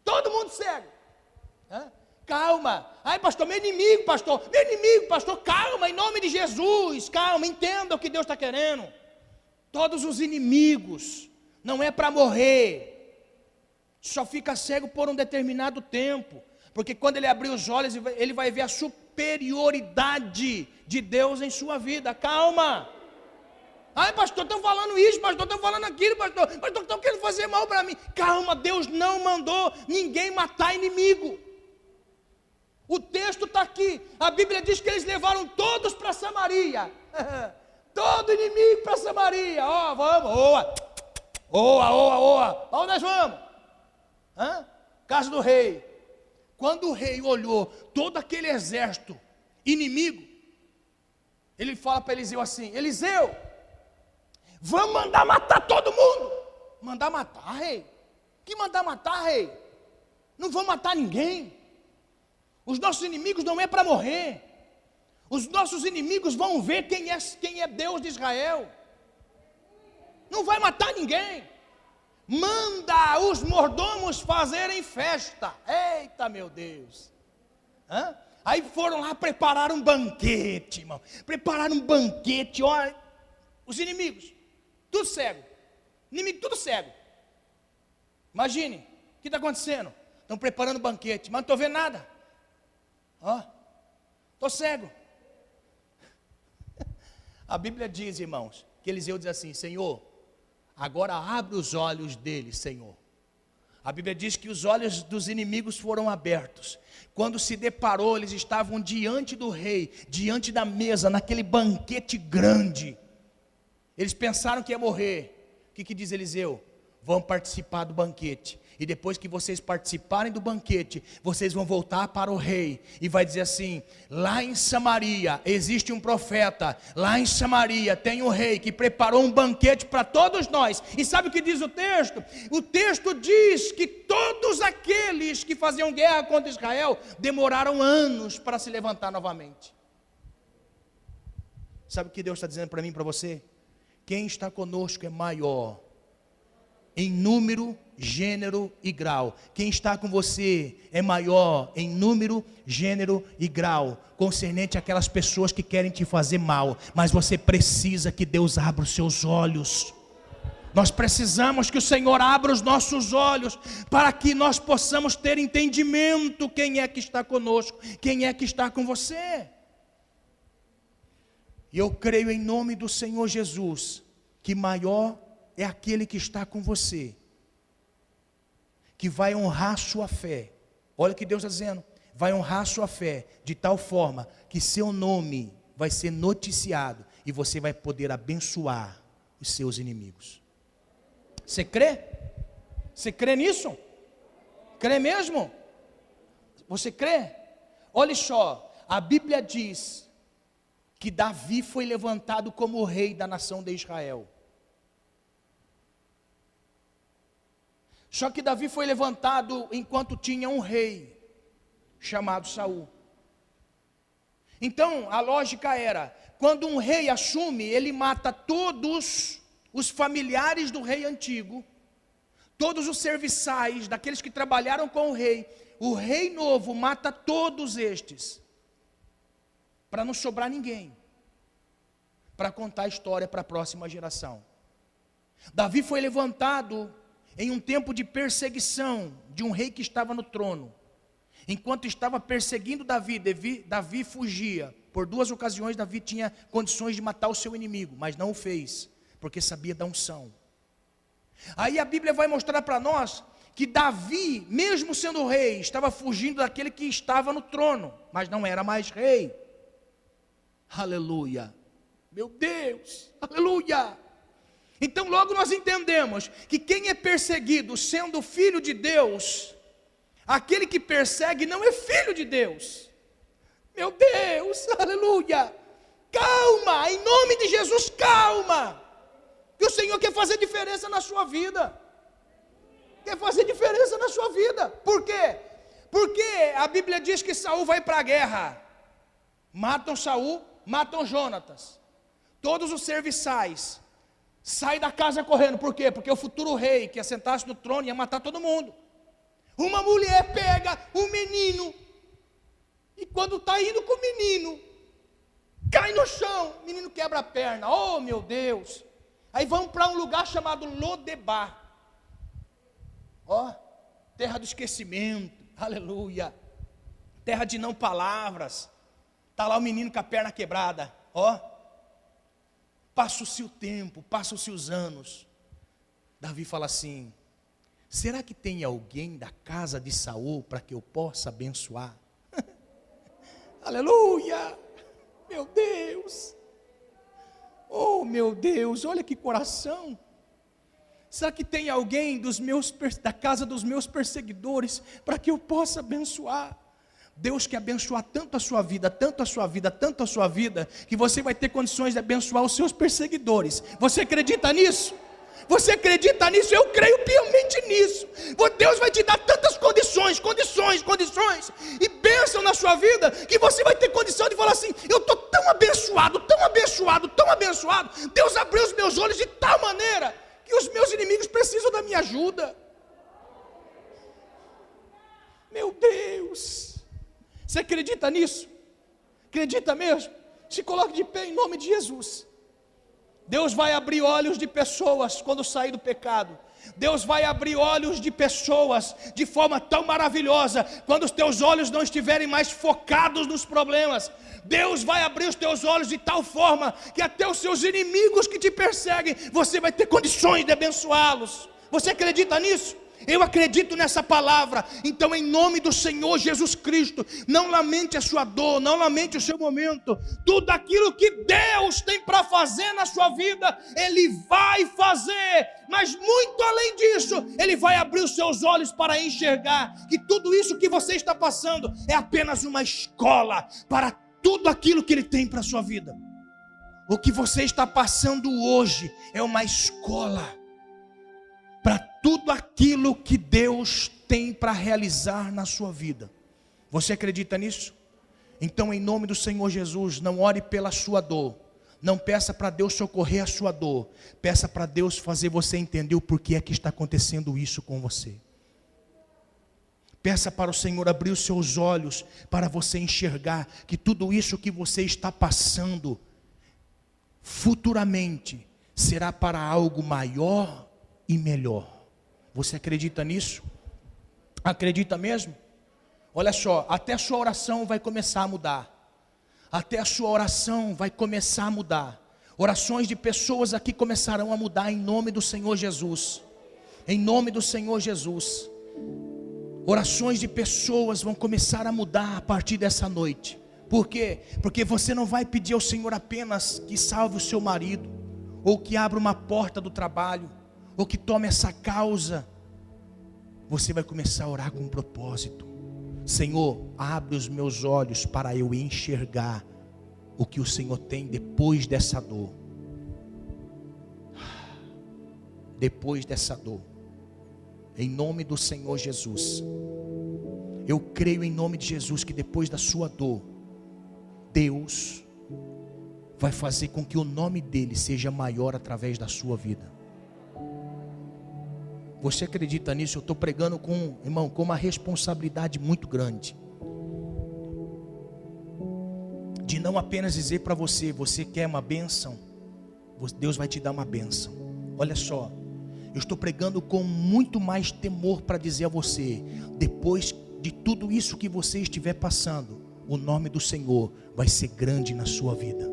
Todo mundo cego. Calma. Ai, pastor, meu inimigo, pastor. Meu inimigo, pastor. Calma, em nome de Jesus. Calma, entenda o que Deus está querendo. Todos os inimigos. Não é para morrer. Só fica cego por um determinado tempo. Porque quando ele abrir os olhos, ele vai ver a superioridade de Deus em sua vida. Calma. Ai, pastor, estão falando isso, pastor, estão falando aquilo, pastor, estão querendo fazer mal para mim. Calma, Deus não mandou ninguém matar inimigo. O texto está aqui. A Bíblia diz que eles levaram todos para Samaria. Todo inimigo para Samaria. Ó, vamos, oa. Onde nós vamos? Casa do rei. Quando o rei olhou todo aquele exército inimigo, ele fala para Eliseu assim, Eliseu, vamos mandar matar todo mundo. Mandar matar, rei? Que mandar matar, rei? Não vão matar ninguém. Os nossos inimigos não é para morrer. Os nossos inimigos vão ver quem é Deus de Israel. Não vai matar ninguém. Manda os mordomos fazerem festa. Eita, meu Deus. Aí foram lá preparar um banquete, irmão. Prepararam um banquete, olha. Os inimigos, tudo cego. Inimigo tudo cego. Imagine, o que está acontecendo? Estão preparando um banquete, mas não estou vendo nada. Estou cego. A Bíblia diz, irmãos, que Eliseu diz assim, Senhor, agora abre os olhos deles, Senhor. A Bíblia diz que os olhos dos inimigos foram abertos. Quando se deparou, eles estavam diante do rei, diante da mesa, naquele banquete grande. Eles pensaram que ia morrer. O que diz Eliseu? Vão participar do banquete. E depois que vocês participarem do banquete, vocês vão voltar para o rei. E vai dizer assim, lá em Samaria existe um profeta. Lá em Samaria tem um rei que preparou um banquete para todos nós. E sabe o que diz o texto? O texto diz que todos aqueles que faziam guerra contra Israel demoraram anos para se levantar novamente. Sabe o que Deus está dizendo para mim e para você? Quem está conosco é maior em número, gênero e grau. Quem está com você é maior em número, gênero e grau, concernente àquelas pessoas que querem te fazer mal. Mas você precisa que Deus abra os seus olhos. Nós precisamos que o Senhor abra os nossos olhos, para que nós possamos ter entendimento quem é que está conosco, quem é que está com você. E eu creio em nome do Senhor Jesus, que maior é aquele que está com você, que vai honrar sua fé. Olha o que Deus está dizendo. Vai honrar sua fé de tal forma que seu nome vai ser noticiado e você vai poder abençoar os seus inimigos. Você crê? Você crê nisso? Crê mesmo? Você crê? Olha só, a Bíblia diz que Davi foi levantado como rei da nação de Israel. Só que Davi foi levantado enquanto tinha um rei chamado Saul. Então, a lógica era, quando um rei assume, ele mata todos os familiares do rei antigo, todos os serviçais, daqueles que trabalharam com o rei novo mata todos estes, para não sobrar ninguém, para contar a história para a próxima geração. Davi foi levantado em um tempo de perseguição de um rei que estava no trono. Enquanto estava perseguindo Davi fugia. Por 2 ocasiões Davi tinha condições de matar o seu inimigo, mas não o fez, porque sabia da unção. Aí a Bíblia vai mostrar para nós que Davi, mesmo sendo rei, estava fugindo daquele que estava no trono, mas não era mais rei. Aleluia, meu Deus, aleluia. Então logo nós entendemos que quem é perseguido sendo filho de Deus, aquele que persegue não é filho de Deus. Meu Deus, aleluia. Calma, em nome de Jesus, calma. Que o Senhor quer fazer diferença na sua vida. Quer fazer diferença na sua vida. Por quê? Porque a Bíblia diz que Saul vai para a guerra. Matam Saul, matam Jonatas. Todos os serviçais saem da casa correndo. Por quê? Porque o futuro rei que assentasse no trono ia matar todo mundo. Uma mulher pega um menino, e quando está indo com o menino, cai no chão, o menino quebra a perna. Oh meu Deus. Aí vão para um lugar chamado Lodebar. Ó, terra do esquecimento, aleluia. Terra de não palavras. Está lá o menino com a perna quebrada. Ó, passa-se o tempo, passam-se os anos. Davi fala assim: será que tem alguém da casa de Saul para que eu possa abençoar? Aleluia, meu Deus. Oh meu Deus, olha que coração. Será que tem alguém da casa dos meus perseguidores para que eu possa abençoar? Deus quer abençoar tanto a sua vida, tanto a sua vida, tanto a sua vida, que você vai ter condições de abençoar os seus perseguidores. Você acredita nisso? Você acredita nisso? Eu creio piamente nisso. Deus vai te dar tantas condições e bênção na sua vida, que você vai ter condição de falar assim: eu estou tão abençoado, tão abençoado, tão abençoado. Deus abriu os meus olhos de tal maneira que os meus inimigos precisam da minha ajuda. Meu Deus, você acredita nisso? Acredita mesmo? Se coloque de pé em nome de Jesus. Deus vai abrir olhos de pessoas quando sair do pecado. Deus vai abrir olhos de pessoas de forma tão maravilhosa, quando os teus olhos não estiverem mais focados nos problemas. Deus vai abrir os teus olhos de tal forma que até os seus inimigos que te perseguem, você vai ter condições de abençoá-los. Você acredita nisso? Eu acredito nessa palavra. Então, em nome do Senhor Jesus Cristo, não lamente a sua dor, não lamente o seu momento. Tudo aquilo que Deus tem para fazer na sua vida, Ele vai fazer. Mas muito além disso, Ele vai abrir os seus olhos para enxergar que tudo isso que você está passando é apenas uma escola para tudo aquilo que Ele tem para a sua vida. O que você está passando hoje é uma escola para tudo aquilo que Deus tem para realizar na sua vida. Você acredita nisso? Então, em nome do Senhor Jesus, não ore pela sua dor. Não peça para Deus socorrer a sua dor. Peça para Deus fazer você entender o porquê é que está acontecendo isso com você. Peça para o Senhor abrir os seus olhos para você enxergar que tudo isso que você está passando futuramente será para algo maior e melhor. Você acredita nisso? Acredita mesmo? Olha só, até a sua oração vai começar a mudar. Até a sua oração vai começar a mudar. Orações de pessoas aqui começarão a mudar em nome do Senhor Jesus. Em nome do Senhor Jesus. Orações de pessoas vão começar a mudar a partir dessa noite. Por quê? Porque você não vai pedir ao Senhor apenas que salve o seu marido, ou que abra uma porta do trabalho, ou que tome essa causa. Você vai começar a orar com um propósito. Senhor, abre os meus olhos para eu enxergar o que o Senhor tem depois dessa dor. Depois dessa dor. Em nome do Senhor Jesus. Eu creio em nome de Jesus que depois da sua dor, Deus vai fazer com que o nome dele seja maior através da sua vida. Você acredita nisso? Eu estou pregando com uma responsabilidade muito grande. De não apenas dizer para você, você quer uma bênção, Deus vai te dar uma bênção. Olha só, eu estou pregando com muito mais temor para dizer a você, depois de tudo isso que você estiver passando, o nome do Senhor vai ser grande na sua vida.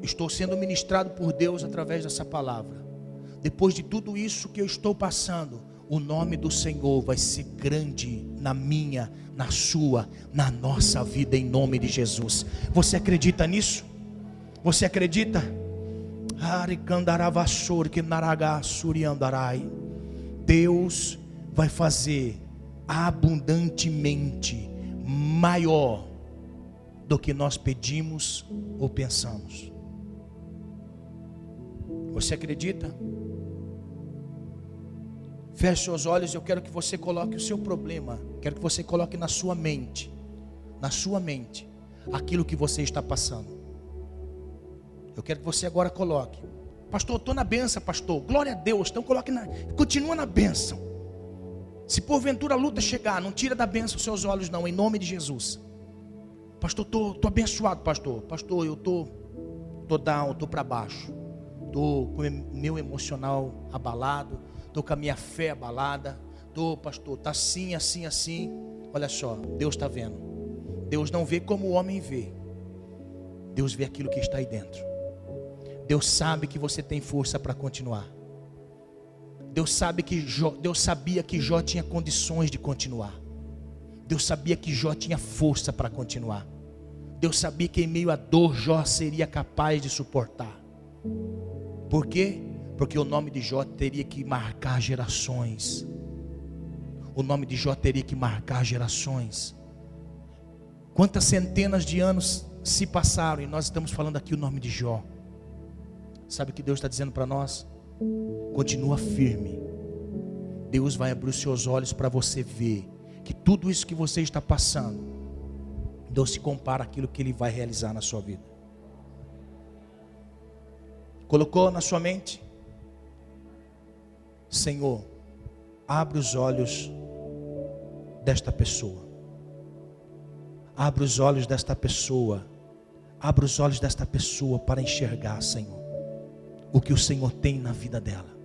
Estou sendo ministrado por Deus através dessa palavra. Depois de tudo isso que eu estou passando, o nome do Senhor vai ser grande na minha, na sua, na nossa vida, em nome de Jesus. Você acredita nisso? Você acredita? Deus vai fazer abundantemente maior do que nós pedimos ou pensamos. Você acredita? Feche seus olhos. Eu quero que você coloque o seu problema. Quero que você coloque na sua mente, aquilo que você está passando. Eu quero que você agora coloque. Pastor, eu estou na bênção, pastor. Glória a Deus. Então continua na bênção. Se porventura a luta chegar, não tira da bênção os seus olhos não, em nome de Jesus. Pastor, estou abençoado, pastor. Pastor, eu estou down, estou para baixo. Estou com o meu emocional abalado. Estou com a minha fé abalada. Pastor, está assim, assim, assim. Olha só, Deus está vendo. Deus não vê como o homem vê. Deus vê aquilo que está aí dentro. Deus sabe que você tem força para continuar. Deus sabia que Jó tinha condições de continuar. Deus sabia que Jó tinha força para continuar. Deus sabia que em meio à dor Jó seria capaz de suportar. Por quê? Porque o nome de Jó teria que marcar gerações. O nome de Jó teria que marcar gerações. Quantas centenas de anos se passaram e nós estamos falando aqui o nome de Jó. Sabe o que Deus está dizendo para nós? Continua firme. Deus vai abrir os seus olhos para você ver que tudo isso que você está passando não se compara àquilo que Ele vai realizar na sua vida. Colocou na sua mente? Senhor, abre os olhos desta pessoa. Abre os olhos desta pessoa. Abre os olhos desta pessoa para enxergar, Senhor, o que o Senhor tem na vida dela.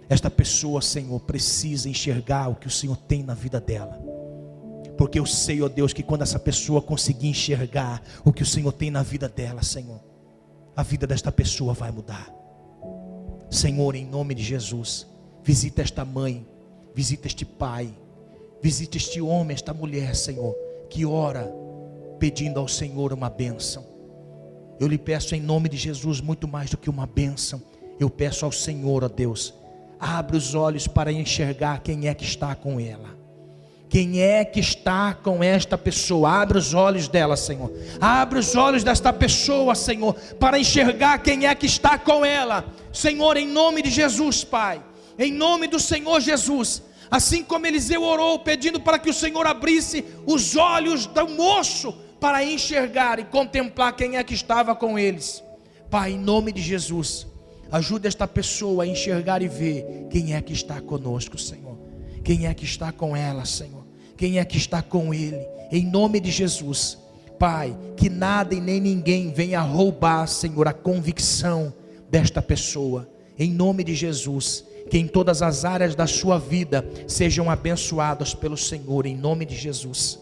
Esta pessoa, Senhor, precisa enxergar o que o Senhor tem na vida dela. Porque eu sei, ó Deus, que quando essa pessoa conseguir enxergar o que o Senhor tem na vida dela, Senhor, a vida desta pessoa vai mudar. Senhor, em nome de Jesus, visita esta mãe, visita este pai, visita este homem, esta mulher, Senhor, que ora pedindo ao Senhor uma bênção. Eu lhe peço em nome de Jesus muito mais do que uma bênção. Eu peço ao Senhor, ó Deus, abre os olhos para enxergar quem é que está com ela. Quem é que está com esta pessoa? Abre os olhos dela, Senhor. Abre os olhos desta pessoa, Senhor, para enxergar quem é que está com ela. Senhor, em nome de Jesus, Pai, em nome do Senhor Jesus, assim como Eliseu orou pedindo para que o Senhor abrisse os olhos do moço para enxergar e contemplar quem é que estava com eles. Pai, em nome de Jesus, ajuda esta pessoa a enxergar e ver quem é que está conosco, Senhor. Quem é que está com ela, Senhor? Quem é que está com ele? Em nome de Jesus, Pai, que nada e nem ninguém venha roubar, Senhor, a convicção desta pessoa. Em nome de Jesus, que em todas as áreas da sua vida sejam abençoadas pelo Senhor, em nome de Jesus.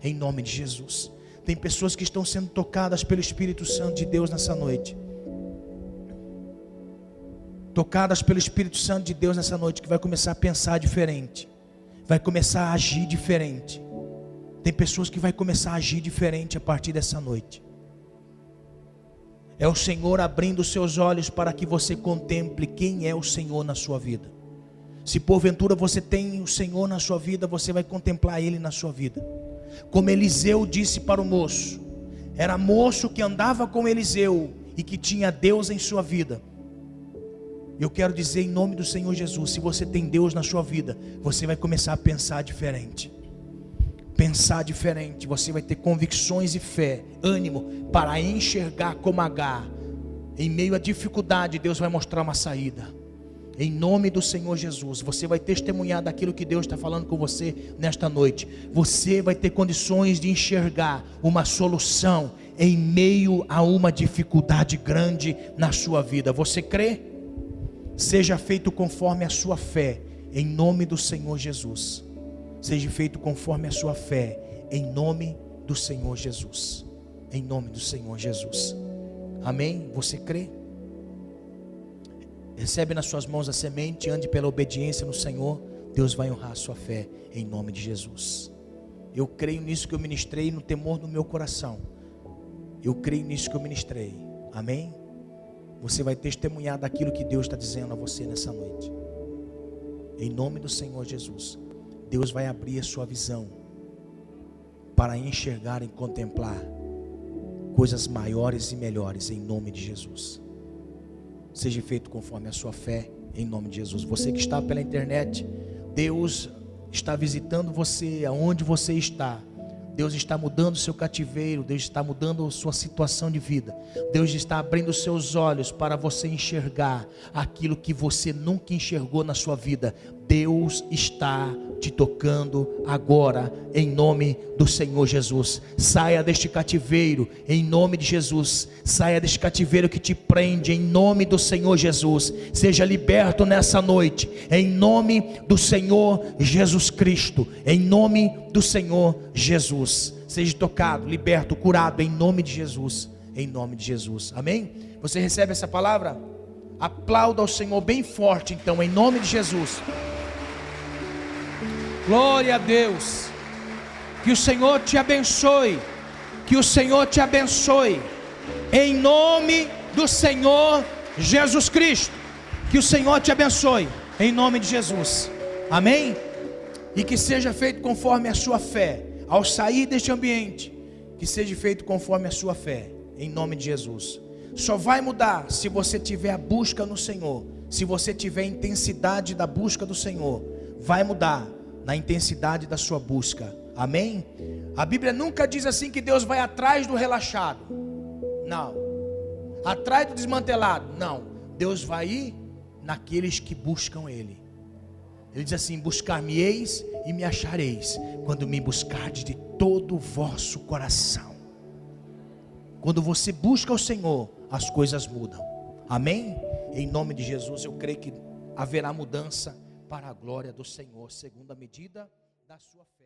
Em nome de Jesus. Tem pessoas que estão sendo tocadas pelo Espírito Santo de Deus nessa noite. Tocadas pelo Espírito Santo de Deus nessa noite, que vai começar a pensar diferente, vai começar a agir diferente. Tem pessoas que vai começar a agir diferente a partir dessa noite. É o Senhor abrindo os seus olhos para que você contemple quem é o Senhor na sua vida. Se porventura você tem o Senhor na sua vida, você vai contemplar Ele na sua vida. Como Eliseu disse para o moço, era moço que andava com Eliseu e que tinha Deus em sua vida. Eu quero dizer em nome do Senhor Jesus, se você tem Deus na sua vida, você vai começar a pensar diferente. Pensar diferente, você vai ter convicções e fé, ânimo para enxergar como Agar. Em meio à dificuldade, Deus vai mostrar uma saída. Em nome do Senhor Jesus, você vai testemunhar daquilo que Deus está falando com você nesta noite. Você vai ter condições de enxergar uma solução em meio a uma dificuldade grande na sua vida. Você crê? Seja feito conforme a sua fé, em nome do Senhor Jesus. Seja feito conforme a sua fé, em nome do Senhor Jesus. Em nome do Senhor Jesus. Amém? Você crê? Recebe nas suas mãos a semente, ande pela obediência no Senhor, Deus vai honrar a sua fé, em nome de Jesus. Eu creio nisso que eu ministrei, no temor do meu coração. Eu creio nisso que eu ministrei, amém? Você vai testemunhar daquilo que Deus está dizendo a você nessa noite. Em nome do Senhor Jesus, Deus vai abrir a sua visão, para enxergar e contemplar coisas maiores e melhores, em nome de Jesus. Seja feito conforme a sua fé, em nome de Jesus. Você que está pela internet, Deus está visitando você aonde você está. Deus está mudando o seu cativeiro, Deus está mudando a sua situação de vida. Deus está abrindo os seus olhos para você enxergar aquilo que você nunca enxergou na sua vida. Deus está te tocando agora, em nome do Senhor Jesus. Saia deste cativeiro, em nome de Jesus. Saia deste cativeiro que te prende, em nome do Senhor Jesus. Seja liberto nessa noite, em nome do Senhor Jesus Cristo, em nome do Senhor Jesus. Seja tocado, liberto, curado, em nome de Jesus, em nome de Jesus. Amém? Você recebe essa palavra? Aplauda ao Senhor bem forte então, em nome de Jesus. Glória a Deus. Que o Senhor te abençoe. Que o Senhor te abençoe. Em nome do Senhor Jesus Cristo. Que o Senhor te abençoe. Em nome de Jesus. Amém? E que seja feito conforme a sua fé. Ao sair deste ambiente, que seja feito conforme a sua fé. Em nome de Jesus. Só vai mudar se você tiver a busca no Senhor. Se você tiver a intensidade da busca do Senhor. Vai mudar na intensidade da sua busca, amém? A Bíblia nunca diz assim que Deus vai atrás do relaxado, não, atrás do desmantelado, não. Deus vai ir naqueles que buscam Ele. Ele diz assim: buscar-me-eis e me achareis, quando me buscardes de todo o vosso coração. Quando você busca o Senhor, as coisas mudam, amém? Em nome de Jesus, eu creio que haverá mudança para a glória do Senhor, segundo a medida da sua fé.